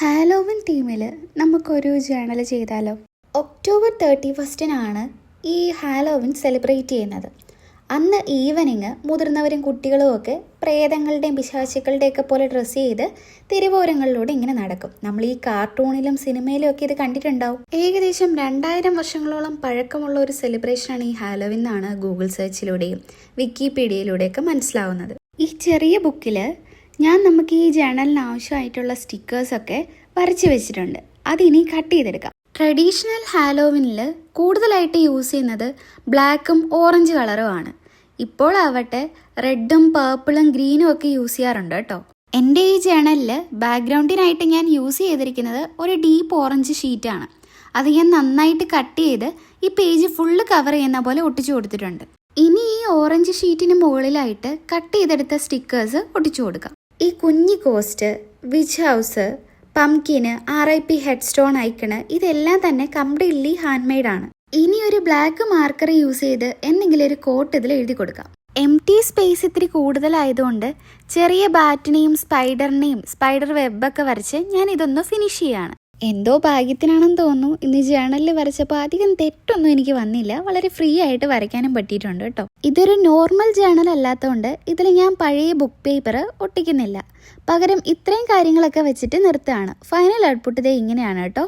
Halloween തീമിൽ നമുക്കൊരു journal ചെയ്താലോ? October 31 ഈ ഹാലോവിൻ സെലിബ്രേറ്റ് ചെയ്യുന്നത്. അന്ന് ഈവനിങ് മുതിർന്നവരും കുട്ടികളും ഒക്കെ പ്രേതങ്ങളുടെയും പിശാചുക്കളുടെയൊക്കെ പോലെ ഡ്രസ്സ് ചെയ്ത് തിരുവോരങ്ങളിലൂടെ ഇങ്ങനെ നടക്കും. നമ്മൾ ഈ കാർട്ടൂണിലും സിനിമയിലും ഒക്കെ ഇത് കണ്ടിട്ടുണ്ടാവും. ഏകദേശം 2000 വർഷങ്ങളോളം പഴക്കമുള്ള ഒരു സെലിബ്രേഷനാണ് ഈ ഹാലോവിൻ എന്നാണ് ഗൂഗിൾ സെർച്ചിലൂടെയും വിക്കിപീഡിയയിലൂടെയൊക്കെ മനസ്സിലാവുന്നത്. ഈ ചെറിയ ബുക്കിൽ നമുക്ക് ഈ ജേണലിന് ആവശ്യമായിട്ടുള്ള സ്റ്റിക്കേഴ്സൊക്കെ വരച്ച് വെച്ചിട്ടുണ്ട്. അതിനി കട്ട് ചെയ്തെടുക്കാം. ട്രഡീഷണൽ ഹാലോവിനിൽ കൂടുതലായിട്ട് യൂസ് ചെയ്യുന്നത് ബ്ലാക്കും ഓറഞ്ച് കളറുമാണ്. ഇപ്പോൾ ആവട്ടെ റെഡും പേർപ്പിളും ഗ്രീനും ഒക്കെ യൂസ് ചെയ്യാറുണ്ട് കേട്ടോ. എൻ്റെ ഈ ജേണലിൽ ബാക്ക്ഗ്രൗണ്ടിനായിട്ട് ഞാൻ യൂസ് ചെയ്തിരിക്കുന്നത് ഒരു ഡീപ്പ് ഓറഞ്ച് ഷീറ്റാണ്. അത് ഞാൻ നന്നായിട്ട് കട്ട് ചെയ്ത് ഈ പേജ് ഫുള്ള് കവർ ചെയ്യുന്ന പോലെ ഒട്ടിച്ചു കൊടുത്തിട്ടുണ്ട്. ഇനി ഈ ഓറഞ്ച് ഷീറ്റിന് മുകളിലായിട്ട് കട്ട് ചെയ്തെടുത്ത സ്റ്റിക്കേഴ്സ് ഒട്ടിച്ചു കൊടുക്കാം. ഈ കുഞ്ഞി ghost, witch house, pumpkin, RIP head stone icon ഇതെല്ലാം തന്നെ കംപ്ലീറ്റ്ലി ഹാൻഡ് മെയ്ഡാണ്. ഇനി ഒരു ബ്ലാക്ക് മാർക്കർ യൂസ് ചെയ്ത് എന്തെങ്കിലും ഒരു കോട്ട് ഇതിൽ എഴുതി കൊടുക്കാം. എംപ്റ്റി സ്പേസ് ഇത്തിരി കൂടുതലായതുകൊണ്ട് ചെറിയ ബാറ്റിനെയും സ്പൈഡർ വെബൊക്കെ വരച്ച് ഞാൻ ഇതൊന്ന് ഫിനിഷ് ചെയ്യാണ്. എന്തോ ഭാഗ്യത്തിനാണെന്ന് തോന്നുന്നു ഇന്ന് ജേണലിൽ വരച്ചപ്പോൾ അധികം തെറ്റൊന്നും എനിക്ക് വന്നില്ല. വളരെ ഫ്രീ ആയിട്ട് വരയ്ക്കാനും പറ്റിയിട്ടുണ്ട് കേട്ടോ. ഇതൊരു നോർമൽ ജേണൽ അല്ലാത്തതുകൊണ്ട് ഇതിൽ ഞാൻ പഴയ ബുക്ക് പേപ്പർ ഒട്ടിക്കുന്നില്ല. പകരം ഇത്രയും കാര്യങ്ങളൊക്കെ വെച്ചിട്ട് നിർത്തുകയാണ്. ഫൈനൽ ഔട്ട്പുട്ട് ഇങ്ങനെയാണ് കേട്ടോ.